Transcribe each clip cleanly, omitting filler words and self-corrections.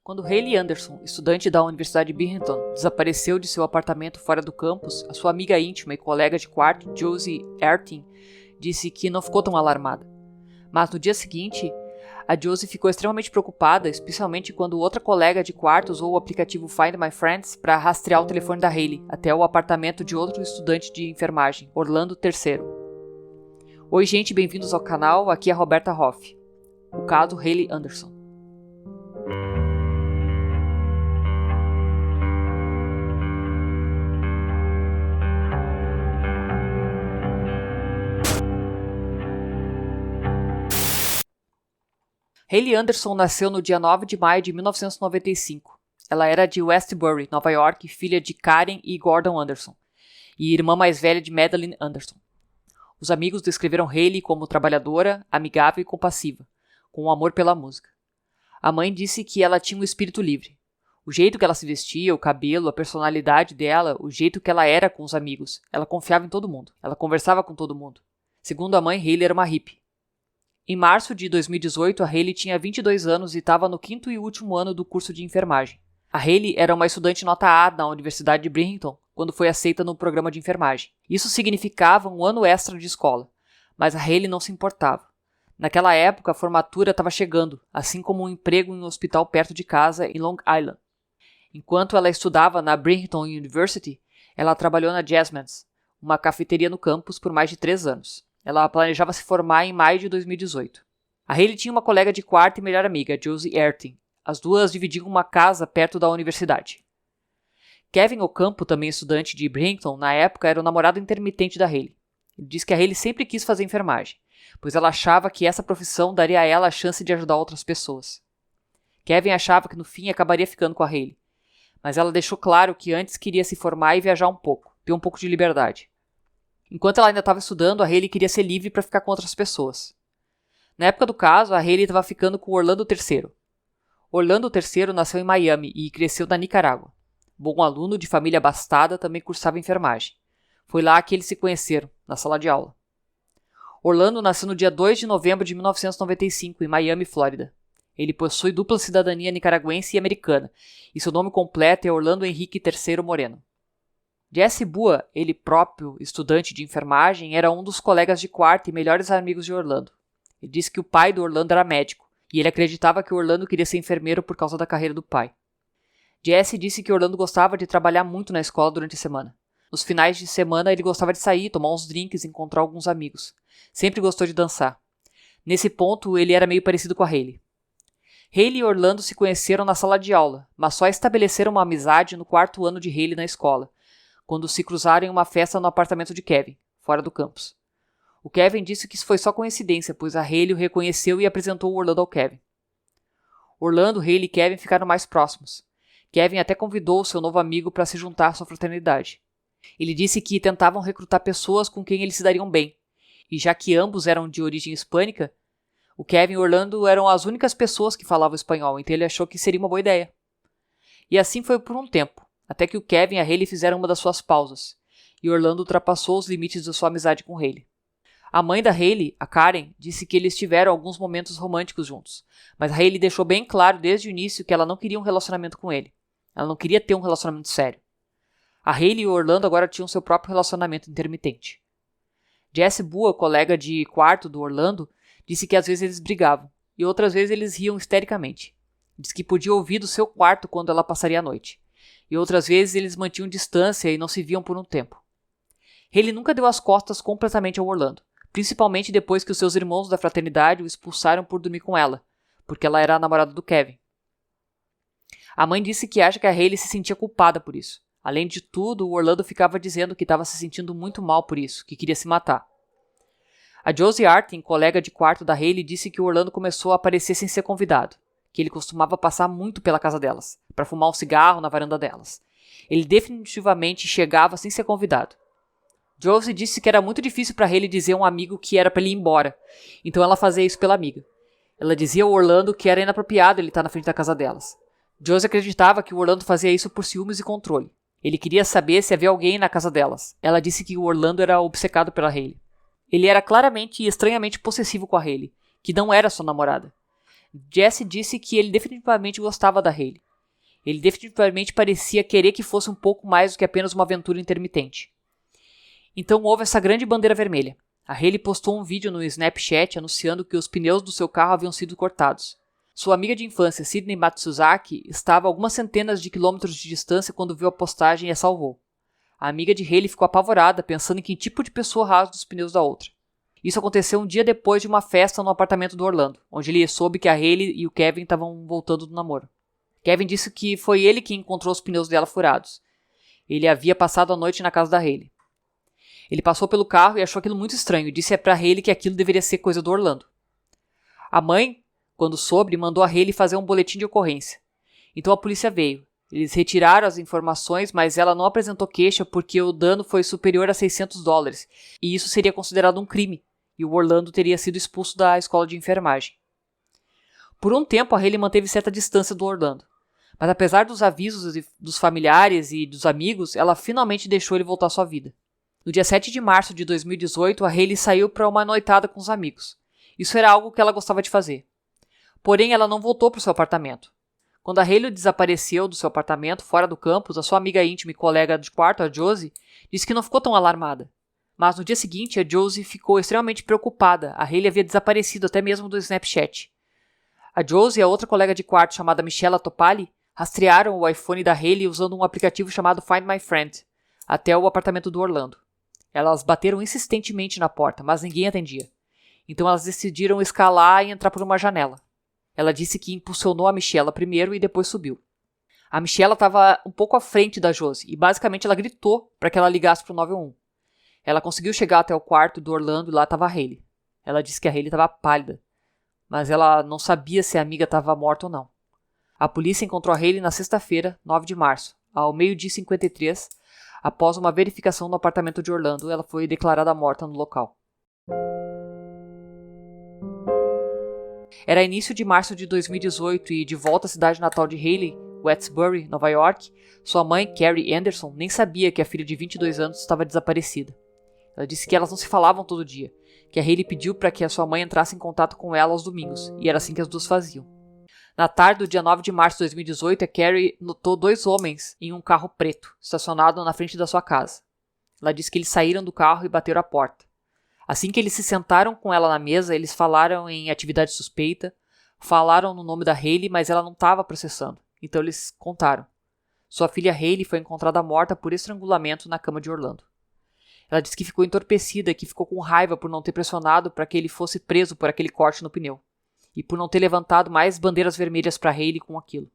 Quando Hayley Anderson, estudante da Universidade de Binghamton, desapareceu de seu apartamento fora do campus, a sua amiga íntima e colega de quarto, Josie Erting, disse que não ficou tão alarmada. Mas no dia seguinte, a Josie ficou extremamente preocupada, especialmente quando outra colega de quarto usou o aplicativo Find My Friends para rastrear o telefone da Hayley até o apartamento de outro estudante de enfermagem, Orlando III. Oi gente, bem-vindos ao canal, aqui é a Roberta Hoff. O caso Hayley Anderson. Hayley Anderson nasceu no dia 9 de maio de 1995. Ela era de Westbury, Nova York, filha de Karen e Gordon Anderson, e irmã mais velha de Madeline Anderson. Os amigos descreveram Hayley como trabalhadora, amigável e compassiva, com um amor pela música. A mãe disse que ela tinha um espírito livre. O jeito que ela se vestia, o cabelo, a personalidade dela, o jeito que ela era com os amigos. Ela confiava em todo mundo. Ela conversava com todo mundo. Segundo a mãe, Hayley era uma hippie. Em março de 2018, a Hayley tinha 22 anos e estava no 5º e último ano do curso de enfermagem. A Hayley era uma estudante nota A na Universidade de Binghamton, quando foi aceita no programa de enfermagem. Isso significava um ano extra de escola, mas a Hayley não se importava. Naquela época, a formatura estava chegando, assim como um emprego em um hospital perto de casa, em Long Island. Enquanto ela estudava na Binghamton University, ela trabalhou na Jasmine's, uma cafeteria no campus, por mais de 3 anos. Ela planejava se formar em maio de 2018. A Hayley tinha uma colega de quarto e melhor amiga, Josie Erting. As duas dividiam uma casa perto da universidade. Kevin Ocampo, também estudante de Binghamton, na época era o namorado intermitente da Hayley. Ele disse que a Hayley sempre quis fazer enfermagem, pois ela achava que essa profissão daria a ela a chance de ajudar outras pessoas. Kevin achava que no fim acabaria ficando com a Hayley, mas ela deixou claro que antes queria se formar e viajar um pouco, ter um pouco de liberdade. Enquanto ela ainda estava estudando, a Hayley queria ser livre para ficar com outras pessoas. Na época do caso, a Hayley estava ficando com Orlando III. Orlando III nasceu em Miami e cresceu na Nicarágua. Bom aluno de família abastada, também cursava enfermagem. Foi lá que eles se conheceram, na sala de aula. Orlando nasceu no dia 2 de novembro de 1995, em Miami, Flórida. Ele possui dupla cidadania nicaragüense e americana, e seu nome completo é Orlando Henrique III Moreno. Jesse Bua, ele próprio estudante de enfermagem, era um dos colegas de quarto e melhores amigos de Orlando. Ele disse que o pai do Orlando era médico, e ele acreditava que Orlando queria ser enfermeiro por causa da carreira do pai. Jesse disse que Orlando gostava de trabalhar muito na escola durante a semana. Nos finais de semana ele gostava de sair, tomar uns drinks e encontrar alguns amigos. Sempre gostou de dançar. Nesse ponto ele era meio parecido com a Hayley. Hayley e Orlando se conheceram na sala de aula, mas só estabeleceram uma amizade no 4º ano de Hayley na escola, quando se cruzaram em uma festa no apartamento de Kevin, fora do campus. O Kevin disse que isso foi só coincidência, pois a Hayley o reconheceu e apresentou o Orlando ao Kevin. Orlando, Hayley e Kevin ficaram mais próximos. Kevin até convidou seu novo amigo para se juntar à sua fraternidade. Ele disse que tentavam recrutar pessoas com quem eles se dariam bem, e já que ambos eram de origem hispânica, o Kevin e Orlando eram as únicas pessoas que falavam espanhol, então ele achou que seria uma boa ideia. E assim foi por um tempo, até que o Kevin e a Hayley fizeram uma das suas pausas, e Orlando ultrapassou os limites da sua amizade com Hayley. A mãe da Hayley, a Karen, disse que eles tiveram alguns momentos românticos juntos, mas a Hayley deixou bem claro desde o início que ela não queria um relacionamento com ele. Ela não queria ter um relacionamento sério. A Hayley e o Orlando agora tinham seu próprio relacionamento intermitente. Jesse Bua, colega de quarto do Orlando, disse que às vezes eles brigavam, e outras vezes eles riam histericamente. Diz que podia ouvir do seu quarto quando ela passaria a noite. E outras vezes eles mantinham distância e não se viam por um tempo. Hayley nunca deu as costas completamente ao Orlando, principalmente depois que os seus irmãos da fraternidade o expulsaram por dormir com ela, porque ela era a namorada do Kevin. A mãe disse que acha que a Hayley se sentia culpada por isso. Além de tudo, o Orlando ficava dizendo que estava se sentindo muito mal por isso, que queria se matar. A Josie Erting, colega de quarto da Hayley, disse que o Orlando começou a aparecer sem ser convidado, que ele costumava passar muito pela casa delas, para fumar um cigarro na varanda delas. Ele definitivamente chegava sem ser convidado. Josie disse que era muito difícil para Hayley dizer a um amigo que era para ele ir embora, então ela fazia isso pela amiga. Ela dizia ao Orlando que era inapropriado ele estar na frente da casa delas. Josie acreditava que o Orlando fazia isso por ciúmes e controle. Ele queria saber se havia alguém na casa delas. Ela disse que o Orlando era obcecado pela Hayley. Ele era claramente e estranhamente possessivo com a Hayley, que não era sua namorada. Jesse disse que ele definitivamente gostava da Hailey. Ele definitivamente parecia querer que fosse um pouco mais do que apenas uma aventura intermitente. Então houve essa grande bandeira vermelha. A Hailey postou um vídeo no Snapchat anunciando que os pneus do seu carro haviam sido cortados. Sua amiga de infância, Sydney Matsuzaki, estava a algumas centenas de quilômetros de distância quando viu a postagem e a salvou. A amiga de Hailey ficou apavorada, pensando em que tipo de pessoa rasga os pneus da outra. Isso aconteceu um dia depois de uma festa no apartamento do Orlando, onde ele soube que a Hailey e o Kevin estavam voltando do namoro. Kevin disse que foi ele quem encontrou os pneus dela furados. Ele havia passado a noite na casa da Hailey. Ele passou pelo carro e achou aquilo muito estranho e disse pra Hailey que aquilo deveria ser coisa do Orlando. A mãe, quando soube, mandou a Hailey fazer um boletim de ocorrência. Então a polícia veio. Eles retiraram as informações, mas ela não apresentou queixa porque o dano foi superior a $600 e isso seria considerado um crime, e o Orlando teria sido expulso da escola de enfermagem. Por um tempo a Hailey manteve certa distância do Orlando, mas apesar dos avisos dos familiares e dos amigos, ela finalmente deixou ele voltar à sua vida. No dia 7 de março de 2018, a Hailey saiu para uma noitada com os amigos. Isso era algo que ela gostava de fazer. Porém, ela não voltou para o seu apartamento. Quando a Hailey desapareceu do seu apartamento, fora do campus, a sua amiga íntima e colega de quarto, a Josie, disse que não ficou tão alarmada. Mas no dia seguinte, a Josie ficou extremamente preocupada. A Hailey havia desaparecido até mesmo do Snapchat. A Josie e a outra colega de quarto, chamada Michelle Topali, rastrearam o iPhone da Hailey usando um aplicativo chamado Find My Friend, até o apartamento do Orlando. Elas bateram insistentemente na porta, mas ninguém atendia. Então elas decidiram escalar e entrar por uma janela. Ela disse que impulsionou a Michelle primeiro e depois subiu. A Michelle estava um pouco à frente da Josie e basicamente ela gritou para que ela ligasse para o 911. Ela conseguiu chegar até o quarto do Orlando e lá estava a Hailey. Ela disse que a Hailey estava pálida, mas ela não sabia se a amiga estava morta ou não. A polícia encontrou a Hailey na sexta-feira, 9 de março, ao 12h53. Após uma verificação no apartamento de Orlando, ela foi declarada morta no local. Era início de março de 2018 e, de volta à cidade natal de Hailey, Westbury, Nova York, sua mãe, Carrie Anderson, nem sabia que a filha de 22 anos estava desaparecida. Ela disse que elas não se falavam todo dia, que a Hailey pediu para que a sua mãe entrasse em contato com ela aos domingos, e era assim que as duas faziam. Na tarde do dia 9 de março de 2018, a Carrie notou 2 homens em um carro preto, estacionado na frente da sua casa. Ela disse que eles saíram do carro e bateram a porta. Assim que eles se sentaram com ela na mesa, eles falaram em atividade suspeita, falaram no nome da Hailey, mas ela não estava processando, então eles contaram. Sua filha Hailey foi encontrada morta por estrangulamento na cama de Orlando. Ela disse que ficou entorpecida e que ficou com raiva por não ter pressionado para que ele fosse preso por aquele corte no pneu, e por não ter levantado mais bandeiras vermelhas para Hailey com aquilo.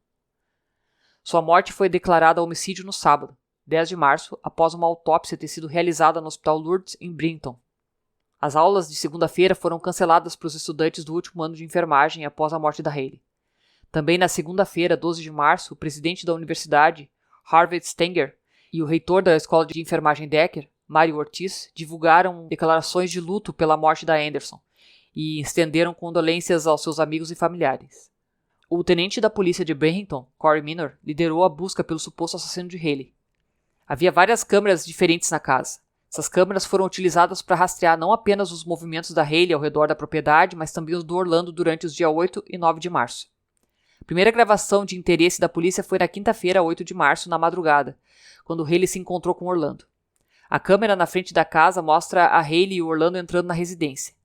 Sua morte foi declarada homicídio no sábado, 10 de março, após uma autópsia ter sido realizada no Hospital Lourdes, em Brighton. As aulas de segunda-feira foram canceladas para os estudantes do último ano de enfermagem após a morte da Hailey. Também na segunda-feira, 12 de março, o presidente da universidade, Harvey Stenger, e o reitor da escola de enfermagem Decker, Mário Ortiz, divulgaram declarações de luto pela morte da Anderson e estenderam condolências aos seus amigos e familiares. O tenente da polícia de Bradenton, Corey Minor, liderou a busca pelo suposto assassino de Hailey. Havia várias câmeras diferentes na casa. Essas câmeras foram utilizadas para rastrear não apenas os movimentos da Hailey ao redor da propriedade, mas também os do Orlando durante os dias 8 e 9 de março. A primeira gravação de interesse da polícia foi na quinta-feira, 8 de março, na madrugada, quando Hailey se encontrou com Orlando. A câmera na frente da casa mostra a Hailey e o Orlando entrando na residência.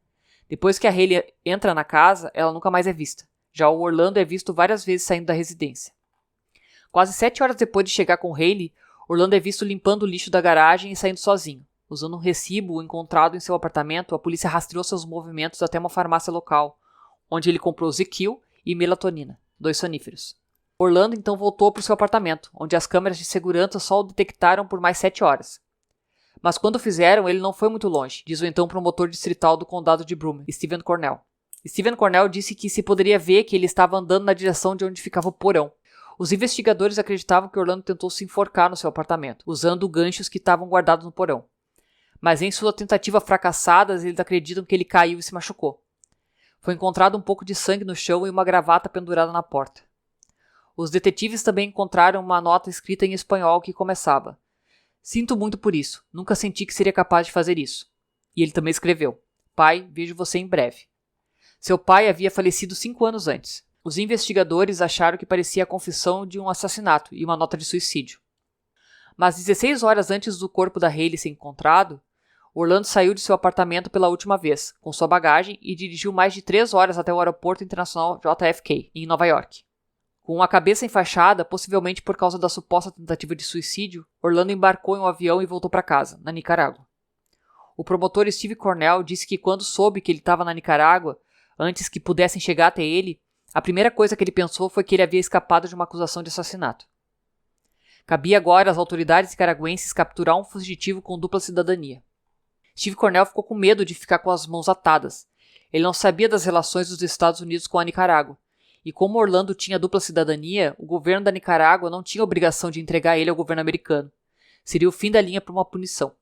Depois que a Hailey entra na casa, ela nunca mais é vista. Já o Orlando é visto várias vezes saindo da residência. Quase 7 horas depois de chegar com Hailey, Orlando é visto limpando o lixo da garagem e saindo sozinho. Usando um recibo encontrado em seu apartamento, a polícia rastreou seus movimentos até uma farmácia local, onde ele comprou Zikil e melatonina, 2 soníferos. Orlando então voltou para o seu apartamento, onde as câmeras de segurança só o detectaram por mais 7 horas. Mas quando fizeram, ele não foi muito longe, diz o então promotor distrital do condado de Broome, Stephen Cornell. Stephen Cornell disse que se poderia ver que ele estava andando na direção de onde ficava o porão. Os investigadores acreditavam que Orlando tentou se enforcar no seu apartamento, usando ganchos que estavam guardados no porão. Mas em sua tentativa fracassada, eles acreditam que ele caiu e se machucou. Foi encontrado um pouco de sangue no chão e uma gravata pendurada na porta. Os detetives também encontraram uma nota escrita em espanhol que começava: "Sinto muito por isso, nunca senti que seria capaz de fazer isso." E ele também escreveu: "Pai, vejo você em breve." Seu pai havia falecido 5 anos antes. Os investigadores acharam que parecia a confissão de um assassinato e uma nota de suicídio. Mas 16 horas antes do corpo da Hayley ser encontrado, Orlando saiu de seu apartamento pela última vez, com sua bagagem, e dirigiu mais de 3 horas até o aeroporto internacional JFK, em Nova York. Com a cabeça enfaixada, possivelmente por causa da suposta tentativa de suicídio, Orlando embarcou em um avião e voltou para casa, na Nicarágua. O promotor Steve Cornell disse que quando soube que ele estava na Nicarágua, antes que pudessem chegar até ele, a primeira coisa que ele pensou foi que ele havia escapado de uma acusação de assassinato. Cabia agora às autoridades nicaragüenses capturar um fugitivo com dupla cidadania. Steve Cornell ficou com medo de ficar com as mãos atadas. Ele não sabia das relações dos Estados Unidos com a Nicarágua, e como Orlando tinha dupla cidadania, o governo da Nicarágua não tinha obrigação de entregar ele ao governo americano. Seria o fim da linha para uma punição.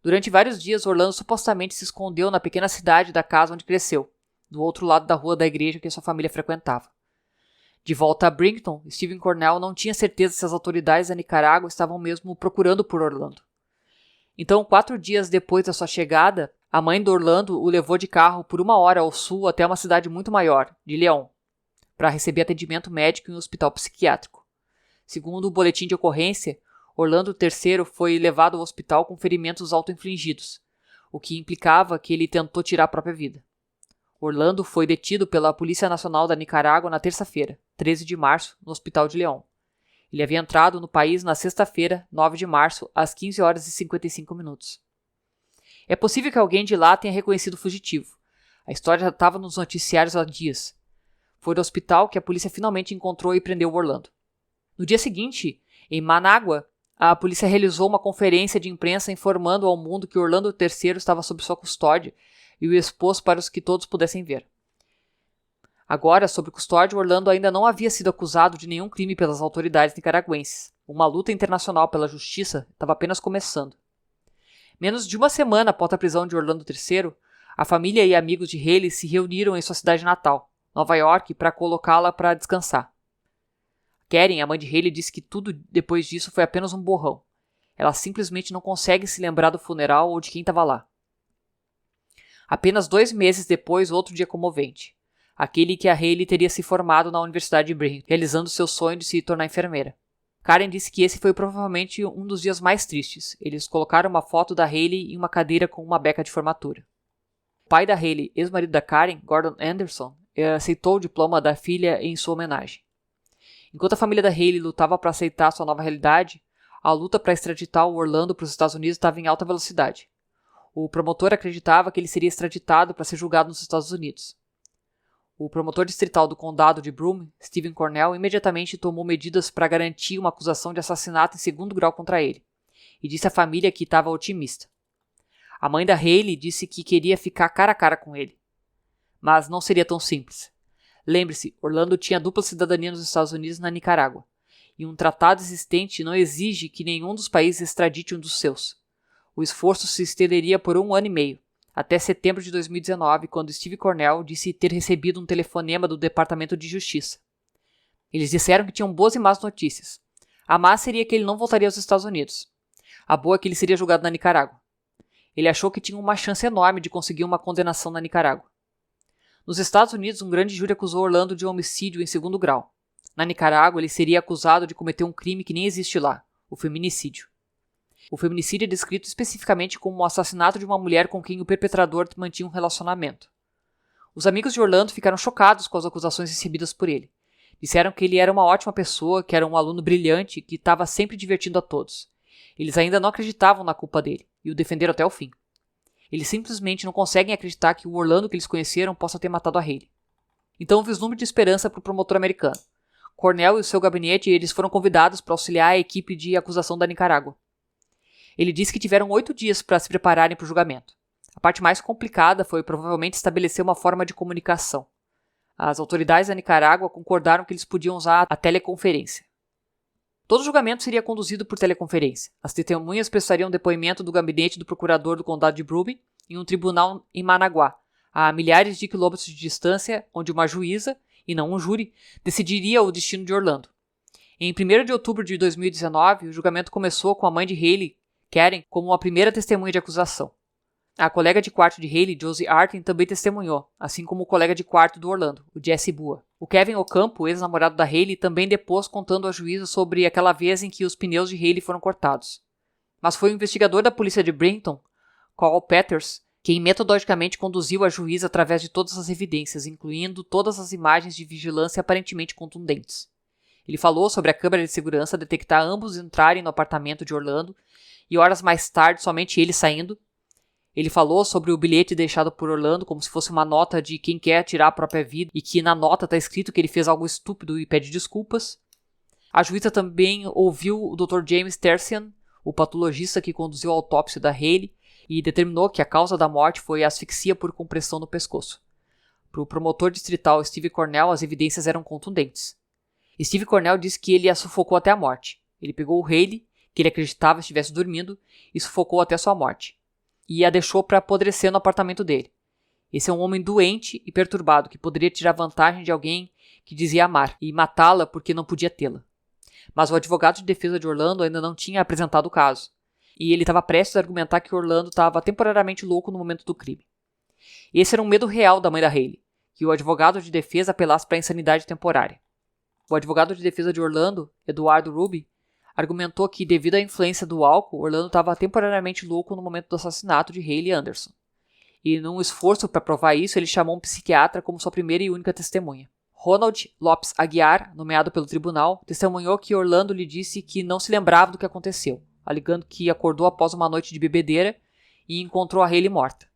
Durante vários dias, Orlando supostamente se escondeu na pequena cidade da casa onde cresceu, do outro lado da rua da igreja que sua família frequentava. De volta a Brighton, Stephen Cornell não tinha certeza se as autoridades da Nicarágua estavam mesmo procurando por Orlando. Então, 4 dias depois da sua chegada, a mãe de Orlando o levou de carro por 1 hora ao sul até uma cidade muito maior, de León, para receber atendimento médico em um hospital psiquiátrico. Segundo o boletim de ocorrência, Orlando III foi levado ao hospital com ferimentos auto-infligidos, o que implicava que ele tentou tirar a própria vida. Orlando foi detido pela Polícia Nacional da Nicarágua na terça-feira, 13 de março, no hospital de León. Ele havia entrado no país na sexta-feira, 9 de março, às 15 horas e 55 minutos. É possível que alguém de lá tenha reconhecido o fugitivo. A história já estava nos noticiários há dias. Foi no hospital que a polícia finalmente encontrou e prendeu Orlando. No dia seguinte, em Manágua, a polícia realizou uma conferência de imprensa informando ao mundo que Orlando III estava sob sua custódia e o expôs para os que todos pudessem ver. Agora, sob custódia, Orlando ainda não havia sido acusado de nenhum crime pelas autoridades nicaragüenses. Uma luta internacional pela justiça estava apenas começando. Menos de uma semana após a prisão de Orlando III, a família e amigos de Hayley se reuniram em sua cidade natal, Nova York, para colocá-la para descansar. Karen, a mãe de Hayley, disse que tudo depois disso foi apenas um borrão. Ela simplesmente não consegue se lembrar do funeral ou de quem estava lá. Apenas 2 meses depois, outro dia comovente. Aquele que a Hayley teria se formado na Universidade de Brigham, realizando seu sonho de se tornar enfermeira. Karen disse que esse foi provavelmente um dos dias mais tristes. Eles colocaram uma foto da Hayley em uma cadeira com uma beca de formatura. O pai da Hayley, ex-marido da Karen, Gordon Anderson, aceitou o diploma da filha em sua homenagem. Enquanto a família da Hayley lutava para aceitar sua nova realidade, a luta para extraditar o Orlando para os Estados Unidos estava em alta velocidade. O promotor acreditava que ele seria extraditado para ser julgado nos Estados Unidos. O promotor distrital do condado de Broome, Stephen Cornell, imediatamente tomou medidas para garantir uma acusação de assassinato em 2º grau contra ele, e disse à família que estava otimista. A mãe da Hayley disse que queria ficar cara a cara com ele. Mas não seria tão simples. Lembre-se, Orlando tinha dupla cidadania nos Estados Unidos e na Nicarágua, e um tratado existente não exige que nenhum dos países extradite um dos seus. O esforço se estenderia por 1 ano e meio, até setembro de 2019, quando Steve Cornell disse ter recebido um telefonema do Departamento de Justiça. Eles disseram que tinham boas e más notícias. A má seria que ele não voltaria aos Estados Unidos. A boa é que ele seria julgado na Nicarágua. Ele achou que tinha uma chance enorme de conseguir uma condenação na Nicarágua. Nos Estados Unidos, um grande júri acusou Orlando de homicídio em 2º grau. Na Nicarágua, ele seria acusado de cometer um crime que nem existe lá, o feminicídio. O feminicídio é descrito especificamente como o assassinato de uma mulher com quem o perpetrador mantinha um relacionamento. Os amigos de Orlando ficaram chocados com as acusações recebidas por ele. Disseram que ele era uma ótima pessoa, que era um aluno brilhante, que estava sempre divertindo a todos. Eles ainda não acreditavam na culpa dele, e o defenderam até o fim. Eles simplesmente não conseguem acreditar que o Orlando que eles conheceram possa ter matado a Hayley. Então, um vislumbre de esperança para o promotor americano. Cornell e o seu gabinete eles foram convidados para auxiliar a equipe de acusação da Nicarágua. Ele disse que tiveram 8 dias para se prepararem para o julgamento. A parte mais complicada foi provavelmente estabelecer uma forma de comunicação. As autoridades da Nicarágua concordaram que eles podiam usar a teleconferência. Todo o julgamento seria conduzido por teleconferência. As testemunhas prestariam depoimento do gabinete do procurador do condado de Broome em um tribunal em Manágua, a milhares de quilômetros de distância, onde uma juíza, e não um júri, decidiria o destino de Orlando. Em 1º de outubro de 2019, o julgamento começou com a mãe de Hayley, Karen, como a primeira testemunha de acusação. A colega de quarto de Hayley, Josie Artin, também testemunhou, assim como o colega de quarto do Orlando, o Jesse Bua. O Kevin Ocampo, ex-namorado da Hayley, também depôs contando à juíza sobre aquela vez em que os pneus de Hayley foram cortados. Mas foi o investigador da polícia de Brenton, Carl Peters, quem metodologicamente conduziu a juíza através de todas as evidências, incluindo todas as imagens de vigilância aparentemente contundentes. Ele falou sobre a câmera de segurança detectar ambos entrarem no apartamento de Orlando e horas mais tarde somente ele saindo. Ele falou sobre o bilhete deixado por Orlando como se fosse uma nota de quem quer tirar a própria vida e que na nota está escrito que ele fez algo estúpido e pede desculpas. A juíza também ouviu o Dr. James Tersian, o patologista que conduziu a autópsia da Hayley, e determinou que a causa da morte foi asfixia por compressão no pescoço. Para o promotor distrital Steve Cornell, as evidências eram contundentes. Steve Cornell disse que ele a sufocou até a morte. Ele pegou o Hayley, que ele acreditava estivesse dormindo, e sufocou até sua morte. E a deixou para apodrecer no apartamento dele. Esse é um homem doente e perturbado que poderia tirar vantagem de alguém que dizia amar e matá-la porque não podia tê-la. Mas o advogado de defesa de Orlando ainda não tinha apresentado o caso, e ele estava prestes a argumentar que Orlando estava temporariamente louco no momento do crime. Esse era um medo real da mãe da Hayley, que o advogado de defesa apelasse para a insanidade temporária. O advogado de defesa de Orlando, Eduardo Ruby, argumentou que, devido à influência do álcool, Orlando estava temporariamente louco no momento do assassinato de Hayley Anderson. E, num esforço para provar isso, ele chamou um psiquiatra como sua primeira e única testemunha. Ronald Lopes Aguiar, nomeado pelo tribunal, testemunhou que Orlando lhe disse que não se lembrava do que aconteceu, alegando que acordou após uma noite de bebedeira e encontrou a Hayley morta.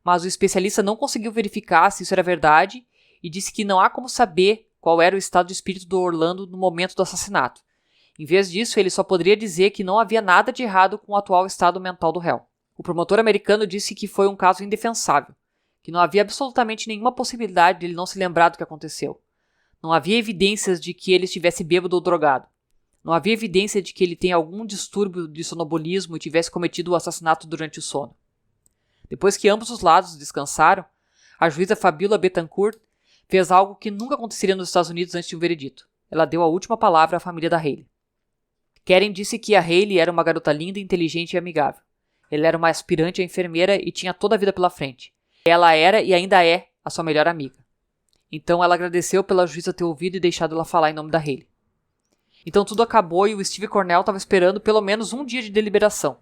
Mas o especialista não conseguiu verificar se isso era verdade e disse que não há como saber qual era o estado de espírito do Orlando no momento do assassinato. Em vez disso, ele só poderia dizer que não havia nada de errado com o atual estado mental do réu. O promotor americano disse que foi um caso indefensável, que não havia absolutamente nenhuma possibilidade de ele não se lembrar do que aconteceu. Não havia evidências de que ele estivesse bêbado ou drogado. Não havia evidência de que ele tenha algum distúrbio de sonambulismo e tivesse cometido o assassinato durante o sono. Depois que ambos os lados descansaram, a juíza Fabiola Betancourt fez algo que nunca aconteceria nos Estados Unidos antes de um veredito. Ela deu a última palavra à família da Hayley. Karen disse que a Hayley era uma garota linda, inteligente e amigável. Ela era uma aspirante a enfermeira e tinha toda a vida pela frente. Ela era e ainda é a sua melhor amiga. Então ela agradeceu pela juíza ter ouvido e deixado ela falar em nome da Hayley. Então tudo acabou e o Steve Cornell estava esperando pelo menos um dia de deliberação.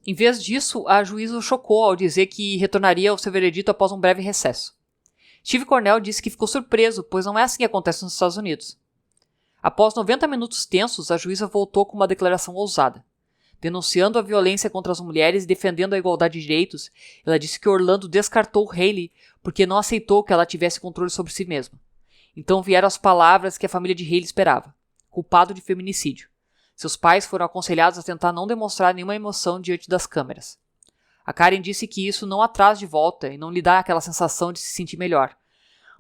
Em vez disso, a juíza o chocou ao dizer que retornaria ao seu veredito após um breve recesso. Steve Cornell disse que ficou surpreso, pois não é assim que acontece nos Estados Unidos. Após 90 minutos tensos, a juíza voltou com uma declaração ousada. Denunciando a violência contra as mulheres e defendendo a igualdade de direitos, ela disse que Orlando descartou Hayley porque não aceitou que ela tivesse controle sobre si mesma. Então vieram as palavras que a família de Hayley esperava: culpado de feminicídio. Seus pais foram aconselhados a tentar não demonstrar nenhuma emoção diante das câmeras. A Karen disse que isso não a traz de volta e não lhe dá aquela sensação de se sentir melhor,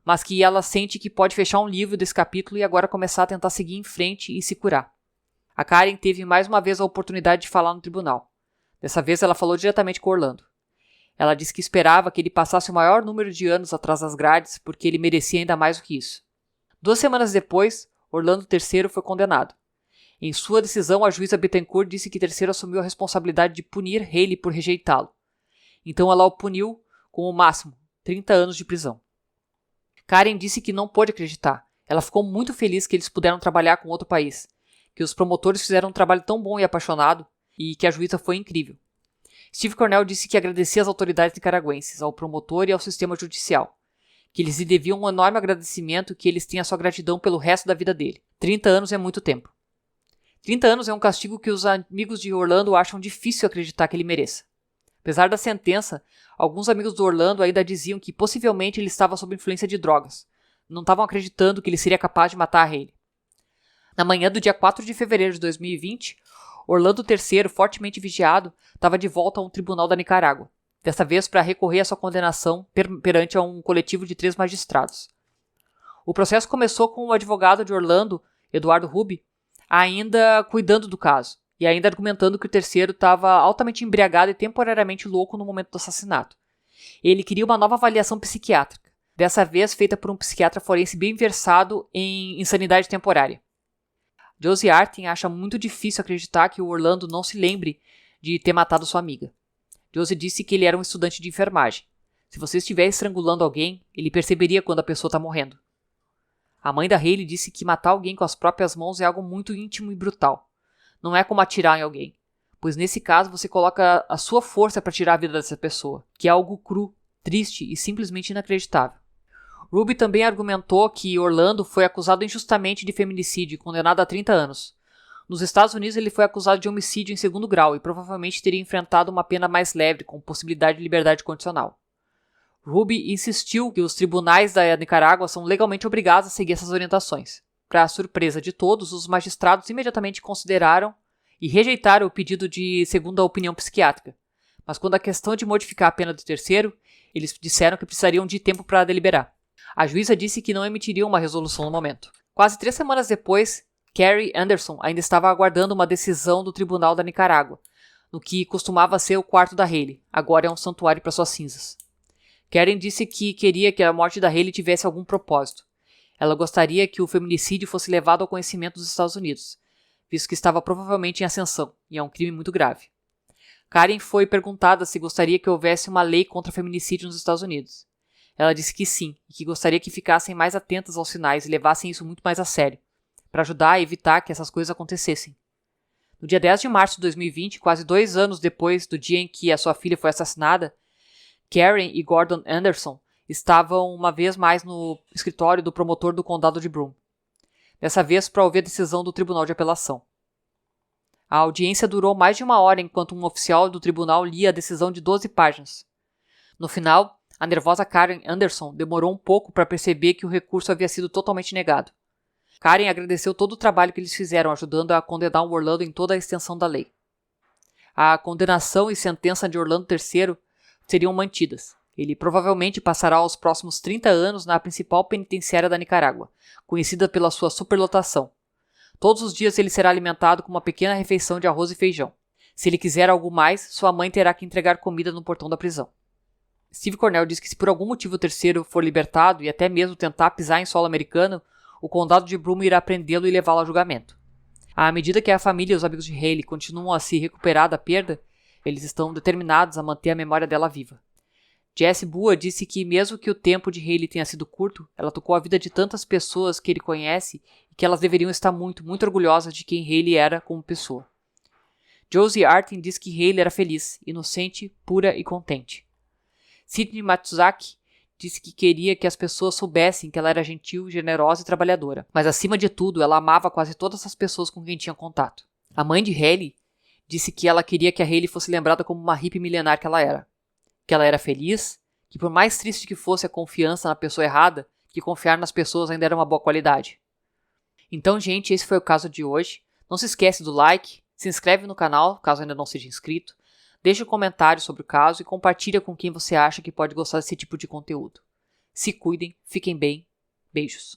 mas que ela sente que pode fechar um livro desse capítulo e agora começar a tentar seguir em frente e se curar. A Karen teve mais uma vez a oportunidade de falar no tribunal. Dessa vez ela falou diretamente com Orlando. Ela disse que esperava que ele passasse o maior número de anos atrás das grades porque ele merecia ainda mais do que isso. 2 semanas depois, Orlando III foi condenado. Em sua decisão, a juíza Betancourt disse que III assumiu a responsabilidade de punir Hayley por rejeitá-lo. Então ela o puniu com o máximo, 30 anos de prisão. Karen disse que não pôde acreditar. Ela ficou muito feliz que eles puderam trabalhar com outro país, que os promotores fizeram um trabalho tão bom e apaixonado e que a juíza foi incrível. Steve Cornell disse que agradecia às autoridades nicaragüenses, ao promotor e ao sistema judicial, que eles lhe deviam um enorme agradecimento e que eles têm a sua gratidão pelo resto da vida dele. 30 anos é muito tempo. 30 anos é um castigo que os amigos de Orlando acham difícil acreditar que ele mereça. Apesar da sentença, alguns amigos do Orlando ainda diziam que possivelmente ele estava sob influência de drogas. Não estavam acreditando que ele seria capaz de matar a Hayley. Na manhã do dia 4 de fevereiro de 2020, Orlando III, fortemente vigiado, estava de volta a um tribunal da Nicarágua, dessa vez para recorrer à sua condenação perante um coletivo de 3 magistrados. O processo começou com o advogado de Orlando, Eduardo Ruby, ainda cuidando do caso, e ainda argumentando que o terceiro estava altamente embriagado e temporariamente louco no momento do assassinato. Ele queria uma nova avaliação psiquiátrica, dessa vez feita por um psiquiatra forense bem versado em insanidade temporária. Josie Artin acha muito difícil acreditar que o Orlando não se lembre de ter matado sua amiga. Josie disse que ele era um estudante de enfermagem. Se você estiver estrangulando alguém, ele perceberia quando a pessoa está morrendo. A mãe da Hayley disse que matar alguém com as próprias mãos é algo muito íntimo e brutal. Não é como atirar em alguém, pois nesse caso você coloca a sua força para tirar a vida dessa pessoa, que é algo cru, triste e simplesmente inacreditável. Ruby também argumentou que Orlando foi acusado injustamente de feminicídio e condenado a 30 anos. Nos Estados Unidos ele foi acusado de homicídio em segundo grau e provavelmente teria enfrentado uma pena mais leve, com possibilidade de liberdade condicional. Ruby insistiu que os tribunais da Nicarágua são legalmente obrigados a seguir essas orientações. Para surpresa de todos, os magistrados imediatamente consideraram e rejeitaram o pedido de segunda opinião psiquiátrica. Mas quando a questão de modificar a pena do terceiro, eles disseram que precisariam de tempo para deliberar. A juíza disse que não emitiriam uma resolução no momento. Quase 3 semanas depois, Carrie Anderson ainda estava aguardando uma decisão do tribunal da Nicarágua, no que costumava ser o quarto da Hayley. Agora é um santuário para suas cinzas. Karen disse que queria que a morte da Hayley tivesse algum propósito. Ela gostaria que o feminicídio fosse levado ao conhecimento dos Estados Unidos, visto que estava provavelmente em ascensão, e é um crime muito grave. Karen foi perguntada se gostaria que houvesse uma lei contra feminicídio nos Estados Unidos. Ela disse que sim, e que gostaria que ficassem mais atentas aos sinais e levassem isso muito mais a sério, para ajudar a evitar que essas coisas acontecessem. No dia 10 de março de 2020, quase 2 anos depois do dia em que a sua filha foi assassinada, Karen e Gordon Anderson estavam uma vez mais no escritório do promotor do condado de Broome. Dessa vez para ouvir a decisão do tribunal de apelação. A audiência durou mais de 1 hora enquanto um oficial do tribunal lia a decisão de 12 páginas. No final, a nervosa Karen Anderson demorou um pouco para perceber que o recurso havia sido totalmente negado. Karen agradeceu todo o trabalho que eles fizeram ajudando a condenar o Orlando em toda a extensão da lei. A condenação e sentença de Orlando III seriam mantidas. Ele provavelmente passará os próximos 30 anos na principal penitenciária da Nicarágua, conhecida pela sua superlotação. Todos os dias ele será alimentado com uma pequena refeição de arroz e feijão. Se ele quiser algo mais, sua mãe terá que entregar comida no portão da prisão. Steve Cornell diz que se por algum motivo o terceiro for libertado e até mesmo tentar pisar em solo americano, o condado de Broome irá prendê-lo e levá-lo a julgamento. À medida que a família e os amigos de Hayley continuam a se recuperar da perda, eles estão determinados a manter a memória dela viva. Jesse Bua disse que mesmo que o tempo de Hayley tenha sido curto, ela tocou a vida de tantas pessoas que ele conhece e que elas deveriam estar muito, muito orgulhosas de quem Hayley era como pessoa. Josie Artin diz que Hayley era feliz, inocente, pura e contente. Sidney Matsuzaki disse que queria que as pessoas soubessem que ela era gentil, generosa e trabalhadora, mas acima de tudo ela amava quase todas as pessoas com quem tinha contato. A mãe de Hayley disse que ela queria que a Hayley fosse lembrada como uma hippie milenar que ela era feliz, que por mais triste que fosse a confiança na pessoa errada, que confiar nas pessoas ainda era uma boa qualidade. Então, gente, esse foi o caso de hoje. Não se esquece do like, se inscreve no canal, caso ainda não seja inscrito, deixe um comentário sobre o caso e compartilha com quem você acha que pode gostar desse tipo de conteúdo. Se cuidem, fiquem bem, beijos.